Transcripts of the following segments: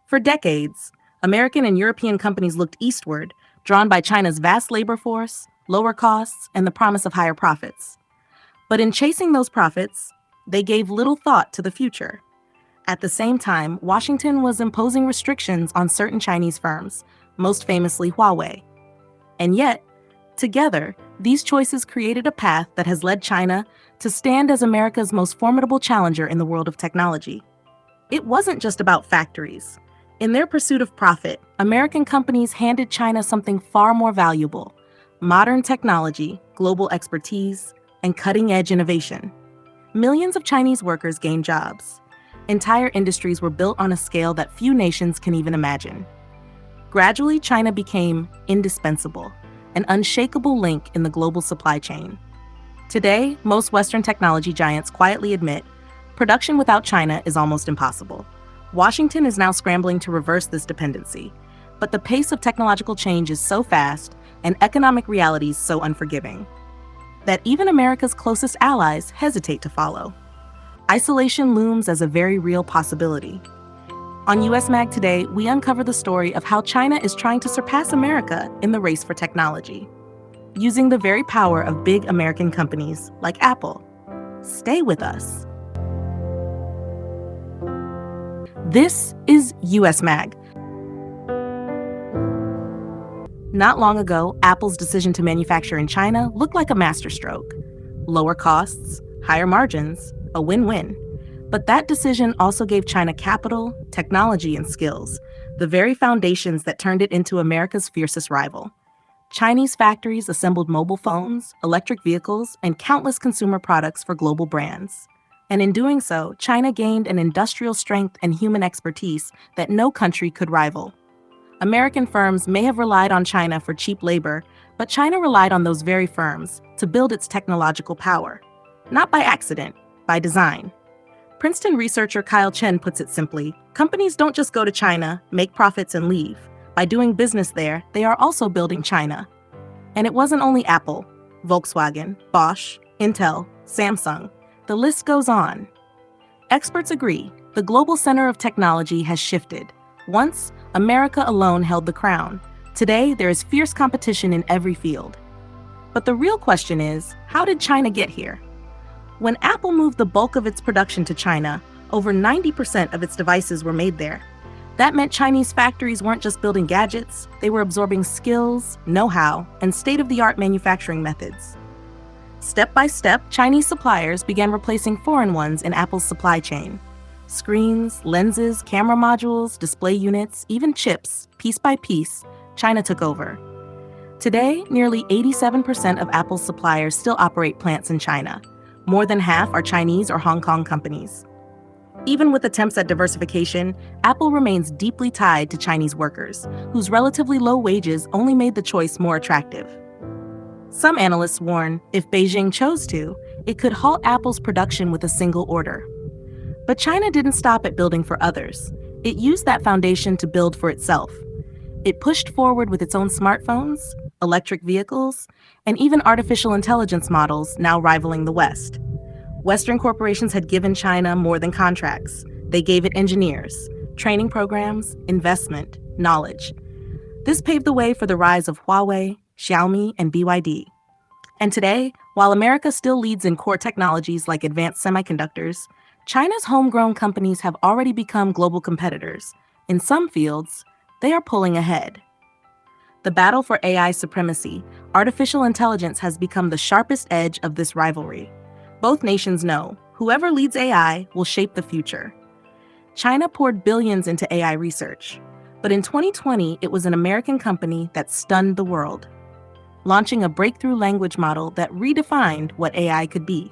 For decades, American and European companies looked eastward, drawn by China's vast labor force, lower costs, and the promise of higher profits. But in chasing those profits, they gave little thought to the future. At the same time, Washington was imposing restrictions on certain Chinese firms, most famously Huawei. And yet, together, these choices created a path that has led China to stand as America's most formidable challenger in the world of technology. It wasn't just about factories. In their pursuit of profit, American companies handed China something far more valuable: modern technology, global expertise, and cutting-edge innovation. Millions of Chinese workers gained jobs. Entire industries were built on a scale that few nations can even imagine. Gradually, China became indispensable, an unshakable link in the global supply chain. Today, most Western technology giants quietly admit production without China is almost impossible. Washington is now scrambling to reverse this dependency, but the pace of technological change is so fast and economic realities so unforgiving that even America's closest allies hesitate to follow. Isolation looms as a very real possibility. On USMag today, we uncover the story of how China is trying to surpass America in the race for technology, using the very power of big American companies like Apple. Stay with us. This is USMag. Not long ago, Apple's decision to manufacture in China looked like a masterstroke. Lower costs, higher margins, a win-win. But that decision also gave China capital, technology, and skills, the very foundations that turned it into America's fiercest rival. Chinese factories assembled mobile phones, electric vehicles, and countless consumer products for global brands. And in doing so, China gained an industrial strength and human expertise that no country could rival. American firms may have relied on China for cheap labor, but China relied on those very firms to build its technological power. Not by accident, by design. Princeton researcher Kyle Chen puts it simply: companies don't just go to China, make profits, and leave. By doing business there, they are also building China. And it wasn't only Apple, Volkswagen, Bosch, Intel, Samsung. The list goes on. Experts agree, the global center of technology has shifted. Once, America alone held the crown. Today, there is fierce competition in every field. But the real question is, how did China get here? When Apple moved the bulk of its production to China, over 90% of its devices were made there. That meant Chinese factories weren't just building gadgets, they were absorbing skills, know-how, and state-of-the-art manufacturing methods. Step by step, Chinese suppliers began replacing foreign ones in Apple's supply chain. Screens, lenses, camera modules, display units, even chips, piece by piece, China took over. Today, nearly 87% of Apple's suppliers still operate plants in China. More than half are Chinese or Hong Kong companies. Even with attempts at diversification, Apple remains deeply tied to Chinese workers, whose relatively low wages only made the choice more attractive. Some analysts warn, if Beijing chose to, it could halt Apple's production with a single order. But China didn't stop at building for others. It used that foundation to build for itself. It pushed forward with its own smartphones, electric vehicles, and even artificial intelligence models now rivaling the West. Western corporations had given China more than contracts. They gave it engineers, training programs, investment, knowledge. This paved the way for the rise of Huawei, Xiaomi, and BYD. And today, while America still leads in core technologies like advanced semiconductors, China's homegrown companies have already become global competitors. In some fields, they are pulling ahead. The battle for AI supremacy, artificial intelligence has become the sharpest edge of this rivalry. Both nations know whoever leads AI will shape the future. China poured billions into AI research, but in 2020, it was an American company that stunned the world, launching a breakthrough language model that redefined what AI could be.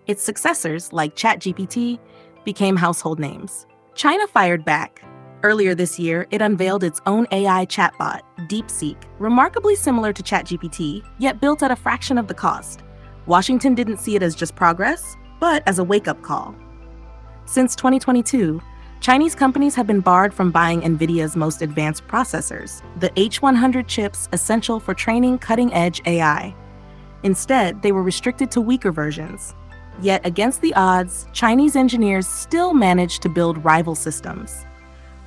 Its successors, like ChatGPT, became household names. China fired back. Earlier this year, it unveiled its own AI chatbot, DeepSeek, remarkably similar to ChatGPT, yet built at a fraction of the cost. Washington didn't see it as just progress, but as a wake-up call. Since 2022, Chinese companies have been barred from buying NVIDIA's most advanced processors, the H100 chips essential for training cutting-edge AI. Instead, they were restricted to weaker versions. Yet, against the odds, Chinese engineers still managed to build rival systems.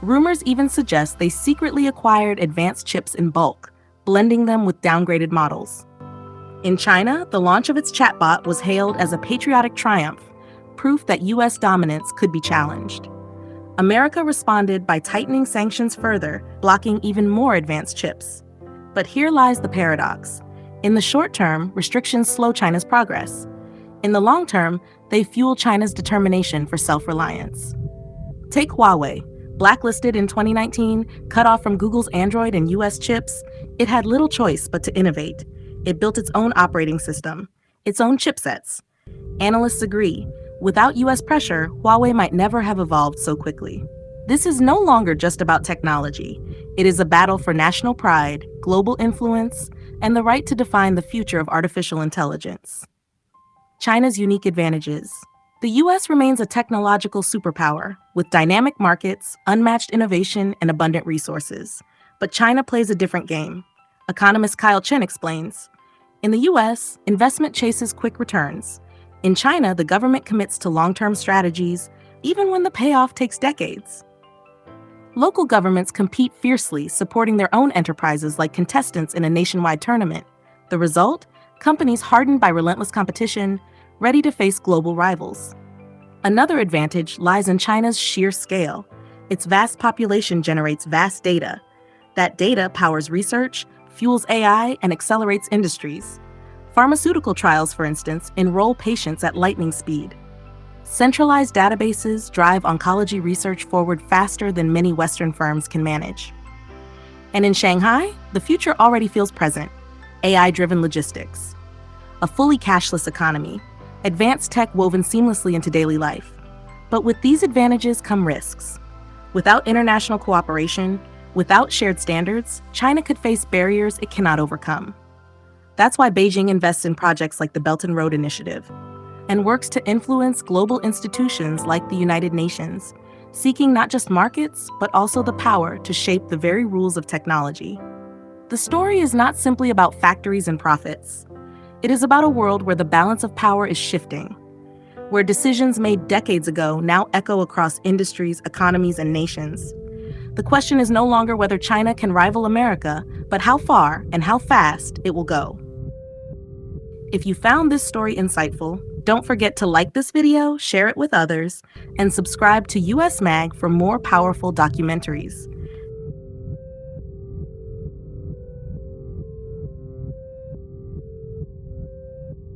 Rumors even suggest they secretly acquired advanced chips in bulk, blending them with downgraded models. In China, the launch of its chatbot was hailed as a patriotic triumph, proof that US dominance could be challenged. America responded by tightening sanctions further, blocking even more advanced chips. But here lies the paradox. In the short term, restrictions slow China's progress. In the long term, they fuel China's determination for self-reliance. Take Huawei. Blacklisted in 2019, cut off from Google's Android and US chips, it had little choice but to innovate. It built its own operating system, its own chipsets. Analysts agree, without US pressure, Huawei might never have evolved so quickly. This is no longer just about technology. It is a battle for national pride, global influence, and the right to define the future of artificial intelligence. China's unique advantages. The US remains a technological superpower, with dynamic markets, unmatched innovation, and abundant resources. But China plays a different game. Economist Kyle Chen explains, in the US, investment chases quick returns. In China, the government commits to long-term strategies, even when the payoff takes decades. Local governments compete fiercely, supporting their own enterprises like contestants in a nationwide tournament. The result? Companies hardened by relentless competition, ready to face global rivals. Another advantage lies in China's sheer scale. Its vast population generates vast data. That data powers research, fuels AI, and accelerates industries. Pharmaceutical trials, for instance, enroll patients at lightning speed. Centralized databases drive oncology research forward faster than many Western firms can manage. And in Shanghai, the future already feels present. AI-driven logistics, a fully cashless economy, advanced tech woven seamlessly into daily life. But with these advantages come risks. Without international cooperation, without shared standards, China could face barriers it cannot overcome. That's why Beijing invests in projects like the Belt and Road Initiative and works to influence global institutions like the United Nations, seeking not just markets, but also the power to shape the very rules of technology. The story is not simply about factories and profits. It is about a world where the balance of power is shifting, where decisions made decades ago now echo across industries, economies, and nations. The question is no longer whether China can rival America, but how far and how fast it will go. If you found this story insightful, don't forget to like this video, share it with others, and subscribe to USMag for more powerful documentaries.